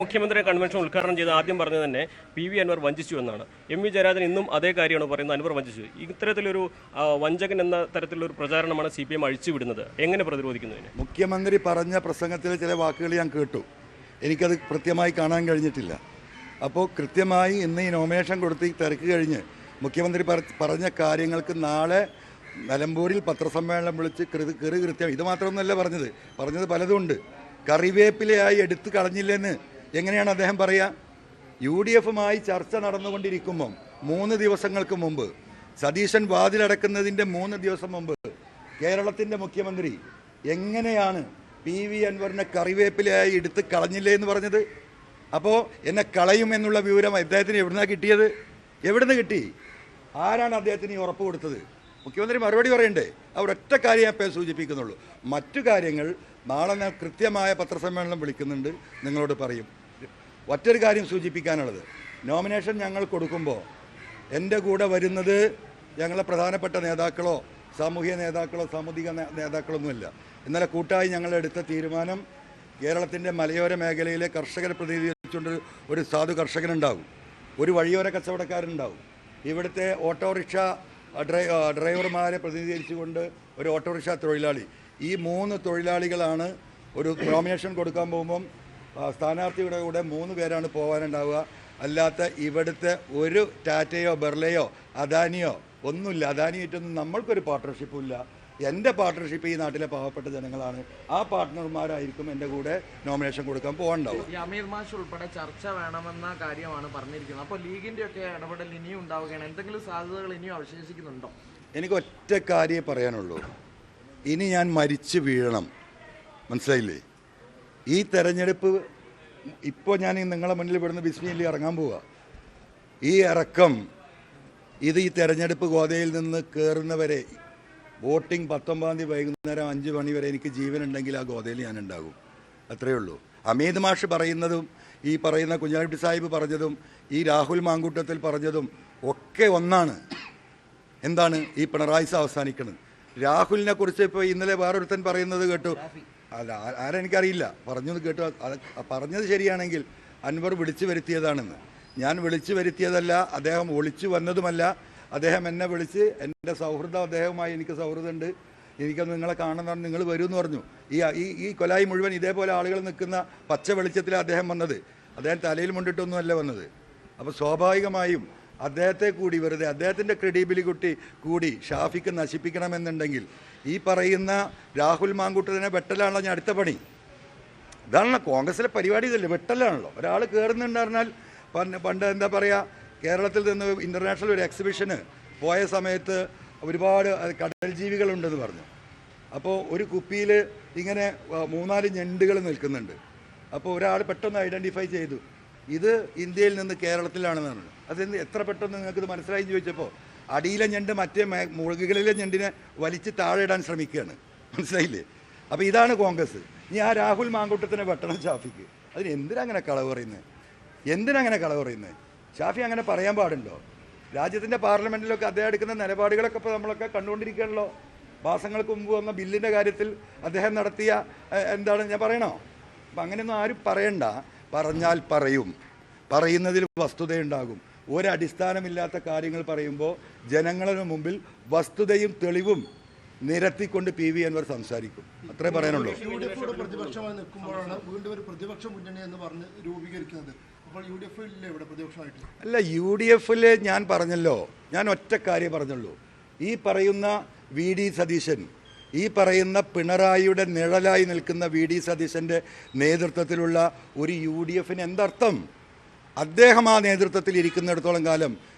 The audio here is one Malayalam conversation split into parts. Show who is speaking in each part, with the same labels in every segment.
Speaker 1: മുഖ്യമന്ത്രി കൺവെൻഷൻ ഉദ്ഘാടനം ചെയ്ത് ആദ്യം പറഞ്ഞത് തന്നെ പി.വി. അൻവർ വഞ്ചിച്ചു എന്നാണ്. എം.വി. ജയരാജൻ ഇന്നും അതേ കാര്യമാണ് പറയുന്നത്, അൻവർ വഞ്ചിച്ചു. ഇത്തരത്തിലൊരു വഞ്ചകൻ എന്ന തരത്തിലൊരു പ്രചാരണമാണ് CPM അഴിച്ചുവിടുന്നത്. എങ്ങനെ പ്രതിരോധിക്കുന്നതിന്?
Speaker 2: മുഖ്യമന്ത്രി പറഞ്ഞ പ്രസംഗത്തിലെ ചില വാക്കുകൾ ഞാൻ കേട്ടു. എനിക്കത് കൃത്യമായി കാണാൻ കഴിഞ്ഞിട്ടില്ല. അപ്പോൾ കൃത്യമായി ഇന്ന് ഈ നോമിനേഷൻ കൊടുത്ത് ഈ തിരക്ക് കഴിഞ്ഞ് മുഖ്യമന്ത്രി പറഞ്ഞ കാര്യങ്ങൾക്ക് നാളെ നിലമ്പൂരിൽ പത്രസമ്മേളനം വിളിച്ച് കൃത്യം ഇത് മാത്രമൊന്നുമല്ല പറഞ്ഞത് പലതുമുണ്ട്. കറിവേപ്പിലയായി എടുത്തു കളഞ്ഞില്ലെന്ന് എങ്ങനെയാണ് അദ്ദേഹം പറയുക? UDF-മായി ചർച്ച നടന്നുകൊണ്ടിരിക്കുമ്പം 3 ദിവസങ്ങൾക്ക് മുമ്പ് സതീശൻ വാതിലടക്കുന്നതിൻ്റെ 3 ദിവസം മുമ്പ് കേരളത്തിൻ്റെ മുഖ്യമന്ത്രി എങ്ങനെയാണ് P.V. അൻവറിനെ കറിവേപ്പിലയായി എടുത്ത് കളഞ്ഞില്ലേ എന്ന് പറഞ്ഞത്? അപ്പോൾ എന്നെ കളയും എന്നുള്ള വിവരം അദ്ദേഹത്തിന് എവിടുന്നാണ് കിട്ടിയത്? എവിടുന്ന് കിട്ടി? ആരാണ് അദ്ദേഹത്തിന് ഈ ഉറപ്പ് കൊടുത്തത്? മുഖ്യമന്ത്രി മറുപടി പറയണ്ടേ? അവരൊറ്റ കാര്യം ഞാൻ ഇപ്പോൾ സൂചിപ്പിക്കുന്നുള്ളൂ. മറ്റു കാര്യങ്ങൾ നാളെ ഞാൻ കൃത്യമായ പത്രസമ്മേളനം വിളിക്കുന്നുണ്ട്, നിങ്ങളോട് പറയും. ഒറ്റൊരു കാര്യം സൂചിപ്പിക്കാനുള്ളത്, നോമിനേഷൻ ഞങ്ങൾ കൊടുക്കുമ്പോൾ എൻ്റെ കൂടെ വരുന്നത് ഞങ്ങളെ പ്രധാനപ്പെട്ട നേതാക്കളോ സാമൂഹിക നേതാക്കളോ സാമൂഹിക നേതാക്കളൊന്നുമില്ല. ഇന്നലെ കൂട്ടായി ഞങ്ങൾ എടുത്ത തീരുമാനം, കേരളത്തിൻ്റെ മലയോര മേഖലയിലെ കർഷകരെ പ്രതിനിധീകരിച്ചുകൊണ്ട് ഒരു സാധു കർഷകനുണ്ടാകും, ഒരു വഴിയോര കച്ചവടക്കാരുണ്ടാകും, ഇവിടുത്തെ ഓട്ടോറിക്ഷ ഡ്രൈവർമാരെ പ്രതിനിധീകരിച്ചുകൊണ്ട് ഒരു ഓട്ടോറിക്ഷ തൊഴിലാളി. ഈ 3 തൊഴിലാളികളാണ് ഒരു നോമിനേഷൻ കൊടുക്കാൻ പോകുമ്പം സ്ഥാനാർത്ഥിയുടെ കൂടെ 3 പേരാണ് പോകാനുണ്ടാവുക. അല്ലാത്ത ഇവിടുത്തെ ഒരു ടാറ്റയോ ബെർലയോ അദാനിയോ ഒന്നുമില്ല. അദാനിയായിട്ടൊന്നും നമ്മൾക്കൊരു പാർട്ട്ണർഷിപ്പും ഇല്ല. എൻ്റെ പാർട്ട്ണർഷിപ്പ് ഈ നാട്ടിലെ പാവപ്പെട്ട ജനങ്ങളാണ്. ആ പാർട്ട്ണർമാരായിരിക്കും എൻ്റെ കൂടെ നോമിനേഷൻ കൊടുക്കാൻ പോകാനുണ്ടാവും.
Speaker 3: അമീർ മാഷ് ഉൾപ്പെടെ ചർച്ച വേണമെന്ന കാര്യമാണ് പറഞ്ഞിരിക്കുന്നത്. അപ്പോൾ ലീഗിൻ്റെ ഒക്കെ ഇടപെടൽ ഇനിയും ഉണ്ടാവുകയാണ്. എന്തെങ്കിലും സാധ്യതകൾ ഇനിയും അവശേഷിക്കുന്നുണ്ടോ? എനിക്ക്
Speaker 2: ഒറ്റ കാര്യമേ പറയാനുള്ളൂ. ഇനി ഞാൻ മരിച്ചു വീഴണം, മനസ്സിലായില്ലേ? ഈ തെരഞ്ഞെടുപ്പ് ഇപ്പോൾ ഞാൻ നിങ്ങളെ മുന്നിൽ ഇവിടുന്ന് ബിസ്മിയിൽ ഇറങ്ങാൻ പോവുക. ഈ ഇറക്കം ഈ തെരഞ്ഞെടുപ്പ് ഗോതയിൽ നിന്ന് കയറുന്നവരെ വോട്ടിംഗ് 19-ാം തീയതി വൈകുന്നേരം 5 മണി വരെ എനിക്ക് ജീവനുണ്ടെങ്കിൽ ആ ഗോതയിൽ ഞാൻ ഉണ്ടാകും. അത്രയേ ഉള്ളൂ. അമീദ് മാഷ് പറയുന്നതും ഈ പറയുന്ന കുഞ്ഞാലിക്കുട്ടി സാഹിബ് പറഞ്ഞതും ഈ രാഹുൽ മാങ്കൂട്ടത്തിൽ പറഞ്ഞതും ഒക്കെ ഒന്നാണ്. എന്താണ് ഈ പിണറായി അവസാനിക്കുന്നത്? രാഹുലിനെ കുറിച്ച് ഇപ്പോൾ ഇന്നലെ വേറൊരുത്തൻ പറയുന്നത് കേട്ടു. അല്ല, ആരെനിക്കറിയില്ല, പറഞ്ഞത് കേട്ടു. പറഞ്ഞത് ശരിയാണെങ്കിൽ അൻവർ വിളിച്ചു വരുത്തിയതാണെന്ന്. ഞാൻ വിളിച്ചു വരുത്തിയതല്ല, അദ്ദേഹം ഒളിച്ചു വന്നതുമല്ല. അദ്ദേഹം എന്നെ വിളിച്ച് എൻ്റെ സൗഹൃദം, അദ്ദേഹവുമായി എനിക്ക് സൗഹൃദമുണ്ട്, എനിക്കൊന്ന് നിങ്ങളെ കാണുന്നതാണ്, നിങ്ങൾ വരുമെന്ന് പറഞ്ഞു. ഈ കൊലായി മുഴുവൻ ഇതേപോലെ ആളുകൾ നിൽക്കുന്ന പച്ച വെളിച്ചത്തിലാണ് അദ്ദേഹം വന്നത്. അദ്ദേഹം തലയിൽ മുണ്ടിട്ടൊന്നുമല്ല വന്നത്. അപ്പോൾ സ്വാഭാവികമായും അദ്ദേഹത്തെ കൂടി വെറുതെ അദ്ദേഹത്തിൻ്റെ ക്രെഡിബിലിറ്റി കൂടി ഷാഫിക്ക് നശിപ്പിക്കണമെന്നുണ്ടെങ്കിൽ ഈ പറയുന്ന രാഹുൽ മാങ്കൂട്ടത്തിനെ വെട്ടലാണല്ലോ ഞാൻ അടുത്ത പണി. ഇതാണല്ലോ കോൺഗ്രസിലെ പരിപാടി. ഇതല്ലേ, വെട്ടലാണല്ലോ. ഒരാൾ കയറുന്നുണ്ടായിരുന്നാൽ പണ്ട് എന്താ പറയുക, കേരളത്തിൽ നിന്ന് ഇൻ്റർനാഷണൽ ഒരു എക്സിബിഷന് പോയ സമയത്ത് ഒരുപാട് കടൽ ജീവികളുണ്ടെന്ന് പറഞ്ഞു. അപ്പോൾ ഒരു കുപ്പിയിൽ ഇങ്ങനെ 3-4 ഞണ്ടുകൾ നിൽക്കുന്നുണ്ട്. അപ്പോൾ ഒരാൾ പെട്ടെന്ന് ഐഡൻറ്റിഫൈ ചെയ്തു, ഇത് ഇന്ത്യയിൽ നിന്ന് കേരളത്തിലാണെന്ന് പറഞ്ഞു. അതെന്ത് എത്ര പെട്ടെന്ന് നിങ്ങൾക്കിത് മനസ്സിലായി ചോദിച്ചപ്പോൾ അടിയിലെ ഞണ്ട് മറ്റേ മുകളിലെ ഞണ്ടിനെ വലിച്ച് താഴെ ഇടാൻ ശ്രമിക്കുകയാണ്. മനസ്സിലായില്ലേ? അപ്പോൾ ഇതാണ് കോൺഗ്രസ്. ഇനി ആ രാഹുൽ മാങ്കൂട്ടത്തിനെ വെട്ടണം ഷാഫിക്ക്. അതിന് എന്തിനങ്ങനെ കളവ് പറയുന്നത്? ഷാഫി അങ്ങനെ പറയാൻ പാടുണ്ടോ? രാജ്യത്തിൻ്റെ പാർലമെൻറ്റിലൊക്കെ അദ്ദേഹം എടുക്കുന്ന നിലപാടുകളൊക്കെ ഇപ്പോൾ നമ്മളൊക്കെ കണ്ടുകൊണ്ടിരിക്കുകയാണല്ലോ. മാസങ്ങൾക്ക് മുമ്പ് വന്ന ബില്ലിൻ്റെ കാര്യത്തിൽ അദ്ദേഹം നടത്തിയ എന്താണ് ഞാൻ പറയണോ? അപ്പം അങ്ങനെയൊന്നും ആരും പറയണ്ട. പറഞ്ഞാൽ പറയുന്നതിൽ വസ്തുതയുണ്ടാകും. ഒരടിസ്ഥാനമില്ലാത്ത കാര്യങ്ങൾ പറയുമ്പോൾ ജനങ്ങളുടെ മുമ്പിൽ വസ്തുതയും തെളിവും നിരത്തിക്കൊണ്ട് P.V. അൻവർ സംസാരിക്കും. അത്രേ പറയാനുള്ളൂ.
Speaker 4: പ്രതിപക്ഷമായി നിൽക്കുമ്പോഴാണ് വീണ്ടും ഒരു പ്രതിപക്ഷ മുന്നണി എന്ന് പറഞ്ഞ് രൂപീകരിക്കുന്നത്. അപ്പോൾ പ്രതിപക്ഷമായിട്ട്
Speaker 2: അല്ല, UDF-ൽ ഞാൻ പറഞ്ഞല്ലോ, ഞാൻ ഒറ്റ കാര്യം പറഞ്ഞുള്ളൂ. ഈ പറയുന്ന V.D. സതീശൻ, ഈ പറയുന്ന പിണറായിയുടെ നിഴലായി നിൽക്കുന്ന V.D. സതീശൻ്റെ നേതൃത്വത്തിലുള്ള ഒരു UDF-ന് എന്തർത്ഥം? അദ്ദേഹം ആ നേതൃത്വത്തിൽ ഇരിക്കുന്നിടത്തോളം കാലം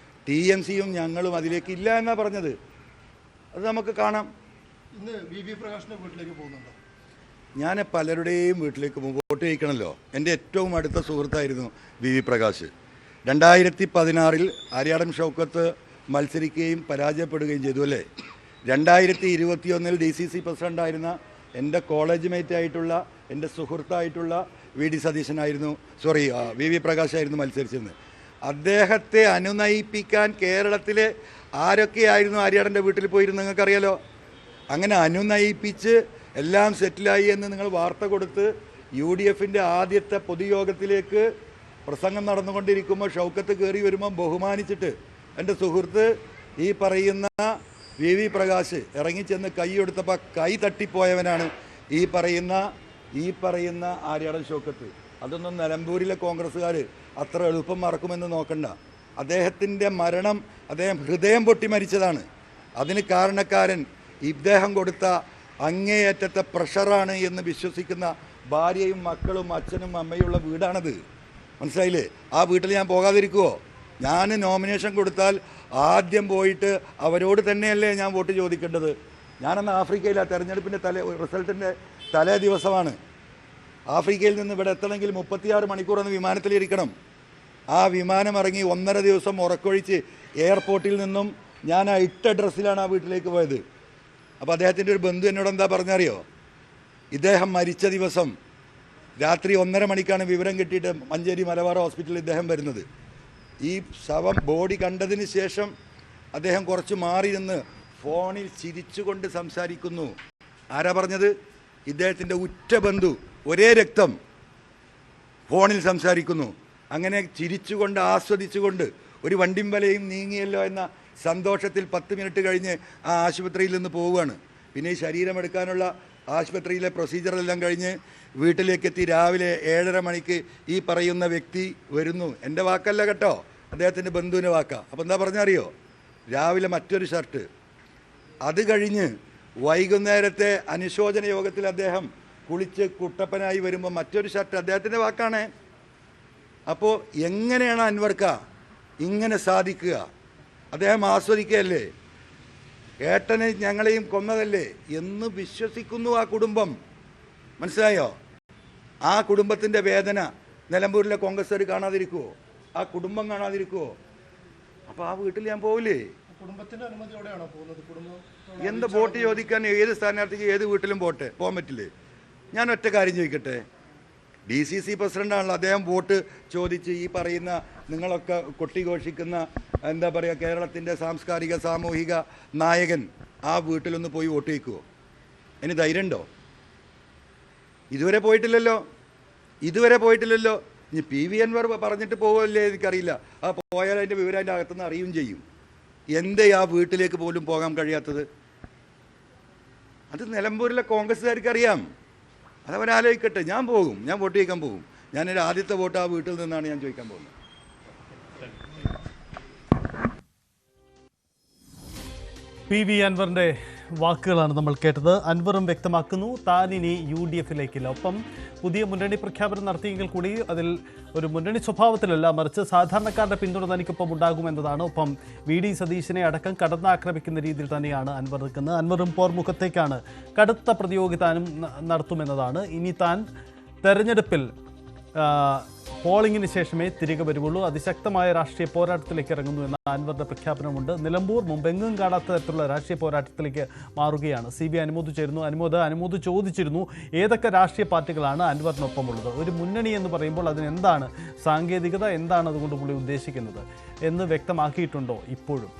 Speaker 2: TMC-യും ഞങ്ങളും അതിലേക്ക് ഇല്ല എന്നാണ് പറഞ്ഞത്. അത് നമുക്ക് കാണാം.
Speaker 4: ഇന്ന് VV പ്രകാശിൻ്റെ വീട്ടിലേക്ക് പോകുന്നുണ്ടോ?
Speaker 2: ഞാൻ പലരുടെയും വീട്ടിലേക്ക് വോട്ട് ചെയ്യിക്കണമല്ലോ. എൻ്റെ ഏറ്റവും അടുത്ത സുഹൃത്തായിരുന്നു VV പ്രകാശ്. 2016 ആര്യാടൻ ഷൗക്കത്ത് മത്സരിക്കുകയും പരാജയപ്പെടുകയും ചെയ്തു അല്ലേ? 2021 DCC പ്രസിഡൻ്റായിരുന്ന എൻ്റെ കോളേജ് മേറ്റ് ആയിട്ടുള്ള എൻ്റെ സുഹൃത്തായിട്ടുള്ള VD സതീശനായിരുന്നു, VV പ്രകാശായിരുന്നു മത്സരിച്ചിരുന്നത്. അദ്ദേഹത്തെ അനുനയിപ്പിക്കാൻ കേരളത്തിലെ ആരൊക്കെയായിരുന്നു ആര്യാടൻ്റെ വീട്ടിൽ പോയിരുന്നു നിങ്ങൾക്കറിയാലോ. അങ്ങനെ അനുനയിപ്പിച്ച് എല്ലാം സെറ്റിലായി എന്ന് നിങ്ങൾ വാർത്ത കൊടുത്ത് UDFിൻ്റെ ആദ്യത്തെ പൊതുയോഗത്തിലേക്ക് പ്രസംഗം നടന്നുകൊണ്ടിരിക്കുമ്പോൾ ഷൗക്കത്ത് കയറി വരുമ്പോൾ ബഹുമാനിച്ചിട്ട് എൻ്റെ സുഹൃത്ത് ഈ പറയുന്ന VV പ്രകാശ് ഇറങ്ങിച്ചെന്ന് കൈ കൊടുത്തപ്പോൾ കൈ തട്ടിപ്പോയവനാണ് ഈ പറയുന്ന ആര്യാടൻ ഷൗക്കത്ത്. അതൊന്നും നിലമ്പൂരിലെ കോൺഗ്രസ്സുകാർ അത്ര എളുപ്പം മറക്കുമെന്ന് നോക്കണ്ട. അദ്ദേഹത്തിൻ്റെ മരണം അദ്ദേഹം ഹൃദയം പൊട്ടി മരിച്ചതാണ്. അതിന് കാരണക്കാരൻ ഇദ്ദേഹം കൊടുത്ത അങ്ങേയറ്റത്തെ പ്രഷറാണ് എന്ന് വിശ്വസിക്കുന്ന ഭാര്യയും മക്കളും അച്ഛനും അമ്മയുള്ള വീടാണത്. മനസ്സിലായില്ലേ? ആ വീട്ടിൽ ഞാൻ പോകാതിരിക്കുമോ? ഞാൻ നോമിനേഷൻ കൊടുത്താൽ ആദ്യം പോയിട്ട് അവരോട് തന്നെയല്ലേ ഞാൻ വോട്ട് ചോദിക്കേണ്ടത്. ഞാനന്ന് ആഫ്രിക്കയിലാണ്, തെരഞ്ഞെടുപ്പിൻ്റെ റിസൾട്ടിൻ്റെ തലേ ദിവസമാണ്. ആഫ്രിക്കയിൽ നിന്ന് ഇവിടെ എത്തണമെങ്കിൽ 36 മണിക്കൂറൊന്ന് വിമാനത്തിലിരിക്കണം. ആ വിമാനം ഇറങ്ങി 1.5 ദിവസം ഉറക്കൊഴിച്ച് എയർപോർട്ടിൽ നിന്നും ഞാൻ ആ ഇട്ട ഡ്രസ്സിലാണ് ആ വീട്ടിലേക്ക് പോയത്. അപ്പോൾ അദ്ദേഹത്തിൻ്റെ ഒരു ബന്ധു എന്നോട് എന്താ പറഞ്ഞറിയോ? ഇദ്ദേഹം മരിച്ച ദിവസം രാത്രി 1:30 മണിക്കാണ് വിവരം കിട്ടിയിട്ട് മഞ്ചേരി മലബാർ ഹോസ്പിറ്റലിൽ ഇദ്ദേഹം വരുന്നത്. ഈ ശവം ബോഡി കണ്ടതിന് ശേഷം അദ്ദേഹം കുറച്ച് മാറി നിന്ന് ഫോണിൽ ചിരിച്ചുകൊണ്ട് സംസാരിക്കുന്നു. ആരാ പറഞ്ഞത്? ഇദ്ദേഹത്തിൻ്റെ ഉറ്റ ബന്ധു, ഒരേ രക്തം, ഫോണിൽ സംസാരിക്കുന്നു. അങ്ങനെ ചിരിച്ചുകൊണ്ട് ആസ്വദിച്ചുകൊണ്ട് ഒരു വണ്ടിമ്പലയും നീങ്ങിയല്ലോ എന്ന സന്തോഷത്തിൽ 10 മിനിറ്റ് കഴിഞ്ഞ് ആ ആശുപത്രിയിൽ നിന്ന് പോവുകയാണ്. പിന്നെ ഈ ശരീരമെടുക്കാനുള്ള ആശുപത്രിയിലെ പ്രൊസീജിയറെല്ലാം കഴിഞ്ഞ് വീട്ടിലേക്കെത്തി രാവിലെ 7:30 മണിക്ക് ഈ പറയുന്ന വ്യക്തി വരുന്നു. എൻ്റെ വാക്കല്ല കേട്ടോ, അദ്ദേഹത്തിൻ്റെ ബന്ധുവിൻ്റെ വാക്കാണ്. അപ്പോൾ എന്താ പറഞ്ഞറിയോ? രാവിലെ മറ്റൊരു ഷർട്ട്, അത് കഴിഞ്ഞ് വൈകുന്നേരത്തെ അനുശോചന യോഗത്തിൽ അദ്ദേഹം കുളിച്ച് കുട്ടപ്പനായി വരുമ്പോൾ മറ്റൊരു ഷർട്ട്, അദ്ദേഹത്തിൻ്റെ വാക്കാണ്. അപ്പോൾ എങ്ങനെയാണ് അൻവർക്ക ഇങ്ങനെ സാധിക്കുക? അദ്ദേഹം ആസ്വദിക്കുകയല്ലേ, ഏട്ടനെ ഞങ്ങളെയും കൊന്നതല്ലേ എന്ന് വിശ്വസിക്കുന്നു ആ കുടുംബം. മനസ്സിലായോ? ആ കുടുംബത്തിൻ്റെ വേദന നിലമ്പൂരിലെ കോൺഗ്രസ്സുകാർ കാണാതിരിക്കുമോ? ആ കുടുംബം കാണാതിരിക്കുമോ? അപ്പോൾ ആ വീട്ടിൽ ഞാൻ പോവില്ലേ?
Speaker 4: കുടുംബത്തിന്റെ അനുമതിയോടെയാണോ പോകുന്നത്?
Speaker 2: എന്ത് വോട്ട് ചോദിക്കാൻ ഏത് സ്ഥാനാർത്ഥിക്ക് ഏത് വീട്ടിലും പോകാൻ പറ്റില്ലേ? ഞാൻ ഒറ്റ കാര്യം ചോദിക്കട്ടെ, DCC പ്രസിഡൻ്റാണല്ലോ, അദ്ദേഹം വോട്ട് ചോദിച്ച് ഈ പറയുന്ന നിങ്ങളൊക്കെ കൊട്ടിഘോഷിക്കുന്ന എന്താ പറയുക കേരളത്തിൻ്റെ സാംസ്കാരിക സാമൂഹിക നായകൻ ആ വീട്ടിലൊന്ന് പോയി വോട്ട് ചോദിക്കുമോ? അതിന് ധൈര്യമുണ്ടോ? ഇതുവരെ പോയിട്ടില്ലല്ലോ. ഇനി PV അൻവർ പറഞ്ഞിട്ട് പോകല്ലേ എനിക്കറിയില്ല. ആ പോയാൽ അതിൻ്റെ വിവരം അതിൻ്റെ അകത്തുനിന്ന് അറിയുകയും ചെയ്യും. എന്തേ ആ വീട്ടിലേക്ക് പോലും പോകാൻ കഴിയാത്തത്? അത് നിലമ്പൂരിലെ കോൺഗ്രസ്സുകാർക്ക് അറിയാം. അതവരാലോചിക്കട്ടെ. ഞാൻ പോകും, ഞാൻ വോട്ട് ചോദിക്കാൻ പോകും. ഞാനൊരു ആദ്യത്തെ വോട്ട് ആ വീട്ടിൽ നിന്നാണ് ഞാൻ ചോദിക്കാൻ പോകുന്നത്.
Speaker 5: PV അൻവറിൻ്റെ വാക്കുകളാണ് നമ്മൾ കേട്ടത്. അൻവറും വ്യക്തമാക്കുന്നു താൻ ഇനി UDFിലേക്കില്ല. ഒപ്പം പുതിയ മുന്നണി പ്രഖ്യാപനം നടത്തിയെങ്കിൽ കൂടി അതിൽ ഒരു മുന്നണി സ്വഭാവത്തിലല്ല, മറിച്ച് സാധാരണക്കാരുടെ പിന്തുണ തനിക്കൊപ്പം ഉണ്ടാകുമെന്നതാണ്. ഒപ്പം VD സതീശനെ അടക്കം കടന്നാക്രമിക്കുന്ന രീതിയിൽ തന്നെയാണ് അൻവർ നിൽക്കുന്നത്. അൻവറും പോർമുഖത്തേക്കാണ്, കടുത്ത പ്രതിയോഗിത നടത്തുമെന്നതാണ്. ഇനി താൻ തെരഞ്ഞെടുപ്പിൽ പോളിംഗിന് ശേഷമേ തിരികെ വരുള്ളൂ, അതിശക്തമായ രാഷ്ട്രീയ പോരാട്ടത്തിലേക്ക് ഇറങ്ങുന്നു എന്ന അൻവറിന്റെ പ്രഖ്യാപനമുണ്ട്. നിലമ്പൂർ മുമ്പെങ്ങും കാണാത്ത തരത്തിലുള്ള രാഷ്ട്രീയ പോരാട്ടത്തിലേക്ക് മാറുകയാണ്. CB അനുമോദ് ചേരുന്നു. അനുമോദ് ചോദിച്ചിരുന്നു ഏതൊക്കെ രാഷ്ട്രീയ പാർട്ടികളാണ് അൻവറിനൊപ്പമുള്ളത്. ഒരു മുന്നണി എന്ന് പറയുമ്പോൾ അതിനെന്താണ് സാങ്കേതികത, എന്താണ് അതുകൊണ്ട് പുള്ളി ഉദ്ദേശിക്കുന്നത് എന്ന് വ്യക്തമാക്കിയിട്ടുണ്ടോ ഇപ്പോഴും?